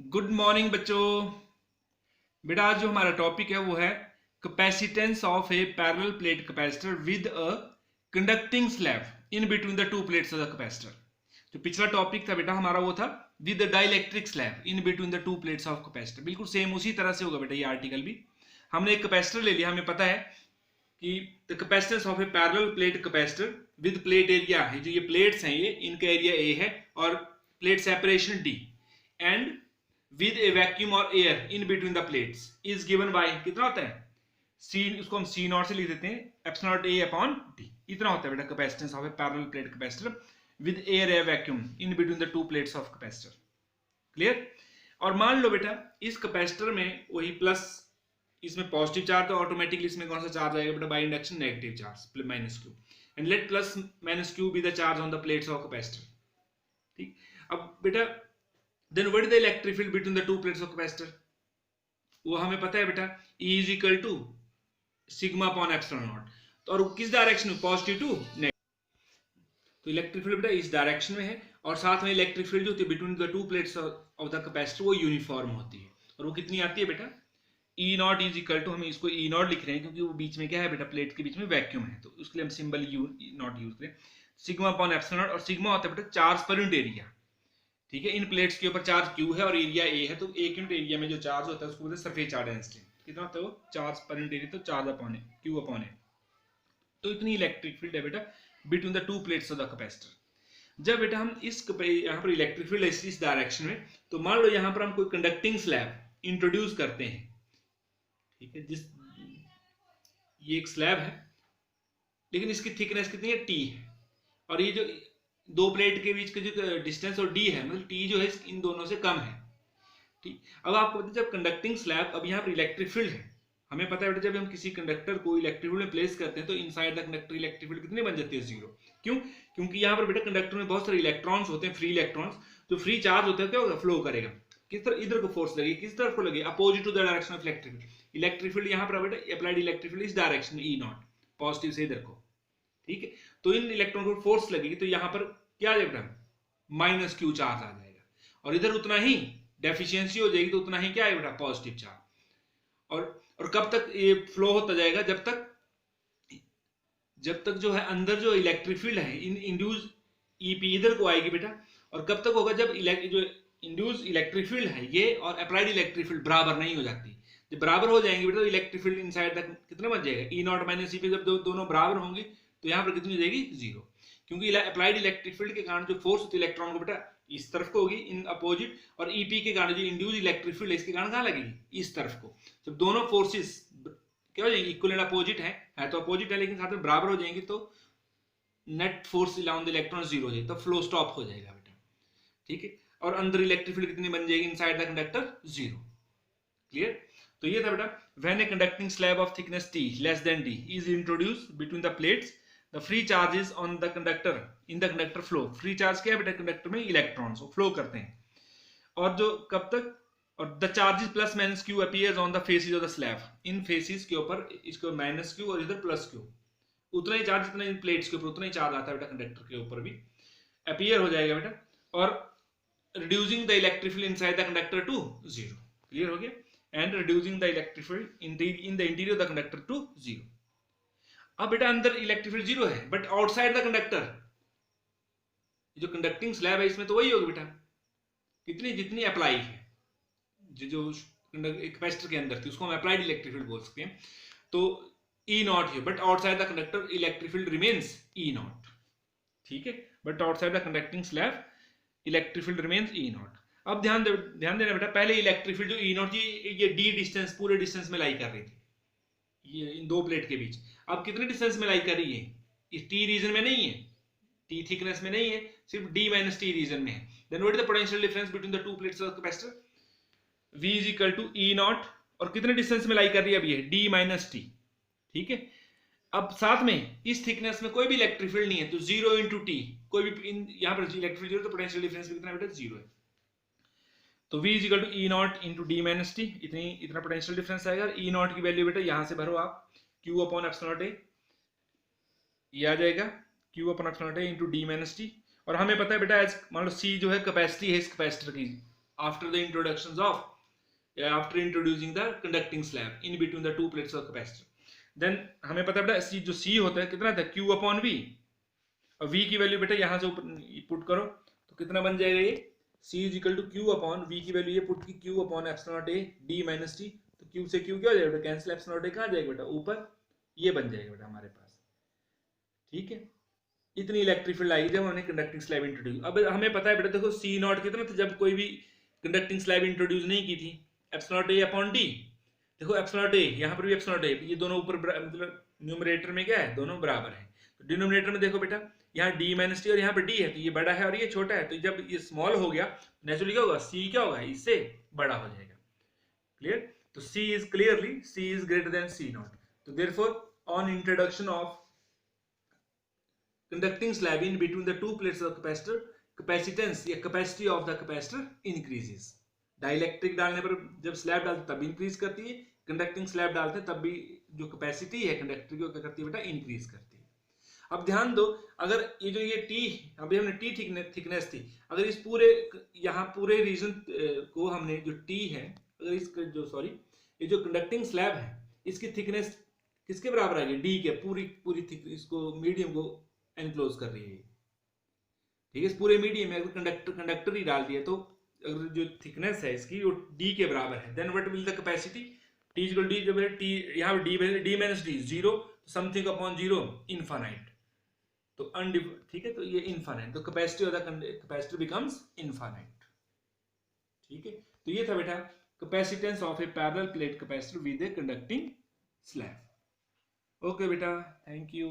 Good morning बच्चों। बेटा आज जो हमारा टॉपिक है वो है capacitance of a parallel plate capacitor with a conducting slab in between the two plates of the capacitor. जो पिछला टॉपिक था बेटा हमारा वो था with the dielectric slab in between the two plates of capacitor. बिल्कुल सेम उसी तरह से होगा बेटा ये आर्टिकल भी। हमने एक कैपेसिटर ले लिया, हमें पता है कि the capacitance of a parallel plate capacitor with plate area है, जो ये प्लेट्स हैं ये इनका एरिया ए है और plate separation D and with a vacuum or air in between the plates is given by कितना होता है C, इसको हम C नॉट से लिख देते हैं epsilon naught A upon D। इतना होता है बेटा capacitance of a parallel plate capacitor with air A vacuum in between the two plates of capacitor. Clear. और मान लो बेटा इस कैपेसिटर में वही प्लस इसमें पॉजिटिव चार्ज तो ऑटोमेटिकली इसमें कौन सा चार्ज आएगा बेटा by induction negative charge minus Q and let plus minus Q be the charge on the plates of capacitor. ठीक। अब बेटा then what is the electric field between the two plates of capacitor? वो हमें पता है बेटा E is equal to sigma upon epsilon not. तो और किस डायरेक्शन में, पॉजिटिव टू नेगेटिव। तो इलेक्ट्रिक फील्ड बेटा इस डायरेक्शन में है और साथ में इलेक्ट्रिक फील्ड जो होती है between the two plates of the capacitor वो यूनिफॉर्म होती है। और वो कितनी आती है बेटा E naught is equal to, हम इसको E नॉट लिख रहे हैं क्योंकि वो बीच में क्या है बेटा प्लेट के बीच में वैक्यूम है, तो उसके लिए हम सिंबल U नॉट यूज करें। सिग्मा अपॉन एप्सिलॉन नॉट, और सिग्मा होता है बेटा चार्ज पर यूनिट एरिया। ठीक है, इन प्लेट्स के ऊपर चार्ज Q है और एरिया A है, तो एक यूनिट एरिया में जो चार्ज होता है उसको बोलते हैं सरफेस चार्ज डेंसिटी। कितना होता है वो चार्ज पर यूनिट एरिया, तो चार्ज अपॉन है Q अपॉन है। तो इतनी इलेक्ट्रिक फील्ड है बेटा between the two plates of the capacitor. जब बेटा हम इस यहाँ पर इलेक्ट्रिक फील्ड इस डायरेक्शन में, तो मान लो यहाँ पर हम कोई कंडक्टिंग स्लैब इंट्रोड्यूस करते हैं। ठीक है, जिस ये एक स्लैब है लेकिन इसकी थिकनेस कितनी है T है, और ये जो दो प्लेट के बीच का जो डिस्टेंस और डी है मतलब टी जो है इन दोनों से कम है। ठीक। अब आपको पता है जब कंडक्टिंग स्लैब, अब यहाँ पर इलेक्ट्रिक फील्ड है, हमें पता है बेटा जब हम किसी कंडक्टर को इलेक्ट्रिक फील्ड में प्लेस करते हैं तो inside the conductor electric field कितनी बन जाती है, जीरो। क्यों? क्योंकि यहाँ पर बेटा कंडक्टर में बहुत सारे इलेक्ट्रॉन्स होते हैं, फ्री इलेक्ट्रॉन्स, जो फ्री चार्ज होता है क्या होगा, फ्लो करेगा। किस तरह इधर को फोर्स लगेगी, किस तरफ को लगेगी, opposite to the direction of electric field. Electric field यहाँ पर बेटा अप्लाइड इलेक्ट्रिक फील्ड इस डायरेक्शन में E नॉट पॉजिटिव से इधर को। ठीक है, तो इन इलेक्ट्रॉन को फोर्स लगेगी तो यहाँ पर क्या आ जाएगा माइनस क्यू चार्ज आ जाएगा, और इधर उतना ही डेफिशिएंसी हो जाएगी तो उतना ही क्या है बेटा पॉजिटिव चार्ज। और कब तक ये फ्लो होता जाएगा, जब तक जो है अंदर जो इलेक्ट्रिक फील्ड है इन इंड्यूस ईपी इधर को आएगी बेटा। और कब तक होगा, जब जो इंड्यूस इलेक्ट्रिक फील्ड है ये और अप्लाइड इलेक्ट्रिक फील्ड बराबर नहीं हो जाती। जब बराबर हो जाएंगे बेटा तो इलेक्ट्रिक फील्ड इनसाइड तक कितना बच जाएगा ई नॉट माइनस ईपी। जब दोनों बराबर होंगे तो यहाँ पर कितनी हो जाएगी, जीरो। क्योंकि अप्लाइड इलेक्ट्रिक फील्ड के कारण जो फोर्स होती है इलेक्ट्रॉन को बेटा इस तरफ को होगी इन अपोजिट, और ईपी के कारण जो इंड्यूस इलेक्ट्रिक फील्ड इसके कारण कहाँ लगेगी, इस तरफ को। जब दोनों फोर्सेस क्या हो जाएंगी, इक्वल एंड अपोजिट है तो अपोजिट है लेकिन साथ में बराबर हो जाएंगे तो net force on the electron zero हो जाएगा, तो फ्लो स्टॉप हो जाएगा बेटा। ठीक है, और अंदर इलेक्ट्रिक फील्ड कितनी बन जाएगी inside the conductor, zero. Clear. तो ये था बेटा when A conducting slab of thickness T less than D is introduced between the plates the free charges on the conductor in the conductor flow। free charge क्या है बेटा, conductor में electrons flow करते हैं। और जो कब तक, और the charges plus minus q appears on the faces of the slab। In faces के ऊपर इसको माइनस क्यू और इधर प्लस क्यू, उतना ही चार्ज जितना इन प्लेट्स के ऊपर उतना ही चार्ज आता है बेटा कंडक्टर के ऊपर भी अपीयर हो जाएगा बेटा, और reducing the electric field inside the conductor to zero. Clear हो गया, and reducing the electric field in the interior of the conductor to zero. अब बेटा अंदर इलेक्ट्रिक फील्ड जीरो है बट आउटसाइड द कंडक्टर जो कंडक्टिंग स्लैब है इसमें तो वही होगी बेटा कितनी जितनी अप्लाई है, जो कैपेसिटर के अंदर थी उसको हम अप्लाइड इलेक्ट्रिक फील्ड बोल सकते हैं। तो E नॉट है but outside the conductor electric field remains E not. ठीक है, but outside the conducting slab electric field remains E not. अब ध्यान देना बेटा, पहले इलेक्ट्रिक फील्ड जो E नॉट ये D डिस्टेंस पूरे डिस्टेंस में लाई कर रही थी ये इन दो प्लेट के बीच। अब कितने डिस्टेंस में लाई कर रही है, इस T रीजन में नहीं है, T थिकनेस में नहीं है, सिर्फ D माइनस T रीजन में है। Then what is the potential difference between the two plates of capacitor, V is equal to E naught, और कितने डिस्टेंस में लाई कर रही है अब ये D माइनस T। ठीक है, अब साथ में इस थिकनेस में कोई भी इलेक्ट्रिक फील्ड नहीं है तो जीरो इंटू टी, कोई भी यहाँ पर इलेक्ट्रिक फील्ड जीरो तो पोटेंशियल डिफरेंस कितना बेटा, जीरो है। तो V is equal to E naught into d minus t, इतना पोटेंशियल डिफरेंस आएगा। E नॉट की वैल्यू बेटा यहाँ से भरो आप, Q upon epsilon naught A ये आ जाएगा, Q upon epsilon naught A into d minus t. और हमें पता है बेटा एज मान लो C जो है कैपेसिटी है इस कैपेसिटर की after the after introducing the conducting slab in between the two plates of capacitor. Then हमें पता है बेटा जो C होता है कितना था, Q अपॉन V, और V की वैल्यू बेटा यहाँ से ऊपर पुट करो तो कितना बन जाएगा, ये C is equal to Q upon V की वैल्यू ये पुट की Q upon epsilon naught A D minus T, तो Q से Q क्या हो जाएगा बेटा, कैंसिल, एप्सिलॉन नॉट A कहाँ जाएगा बेटा, ऊपर, ये बन जाएगा बेटा हमारे पास। ठीक है, इतनी इलेक्ट्रिक फील्ड आएगी जब हमने कंडक्टिंग स्लैब इंट्रोड्यूस। अब हमें पता है बेटा देखो C नॉट कितना था जब कोई भी कंडक्टिंग स्लैब इंट्रोड्यूस नहीं की थी, epsilon naught A upon D। देखो एप्सिलॉन नॉट A, यहाँ पर भी एप्सिलॉन नॉट A, ये दोनों ऊपर मतलब न्यूमरेटर में क्या है, दोनों बराबर है। तो डिनोमिनेटर में देखो बेटा यहाँ D माइनस टी और यहाँ पर D है, तो ये बड़ा है और ये छोटा है, तो जब ये स्मॉल हो गया नेचुरली क्या होगा, C क्या होगा, इससे बड़ा हो जाएगा। क्लियर, तो C is clearly C is greater than C naught. तो therefore on introduction of conducting slab in between the two plates of capacitor, capacitance या capacity of the capacitor increases। Dielectric डालने पर जब स्लैब डालते तब increase करती है, conducting slab डालते तब भी जो कैपेसिटी है कंडक्टर की वो क्या करती है बेटा, इंक्रीज करती है। अब ध्यान दो, अगर ये जो ये T, अभी हमने T थिकनेस थी, अगर इस पूरे यहाँ पूरे रीजन को हमने जो T है, अगर इस जो सॉरी ये जो कंडक्टिंग स्लैब है इसकी थिकनेस किसके बराबर आ गई, D के, पूरी इसको मीडियम को एनक्लोज कर रही है। ठीक है, इस पूरे मीडियम में अगर कंडक्टर ही डाल दिया तो अगर जो थिकनेस है इसकी वो D के बराबर है, then what will the capacity, T equal D, जब T यहाँ पर D minus D zero, something upon zero infinite, तो ठीक है, तो ये इनफाइनाइट, तो capacity of the capacitor becomes infinite. ठीक है, तो ये था बेटा capacitance of a parallel plate capacitor with a conducting slab. Okay बेटा, थैंक यू।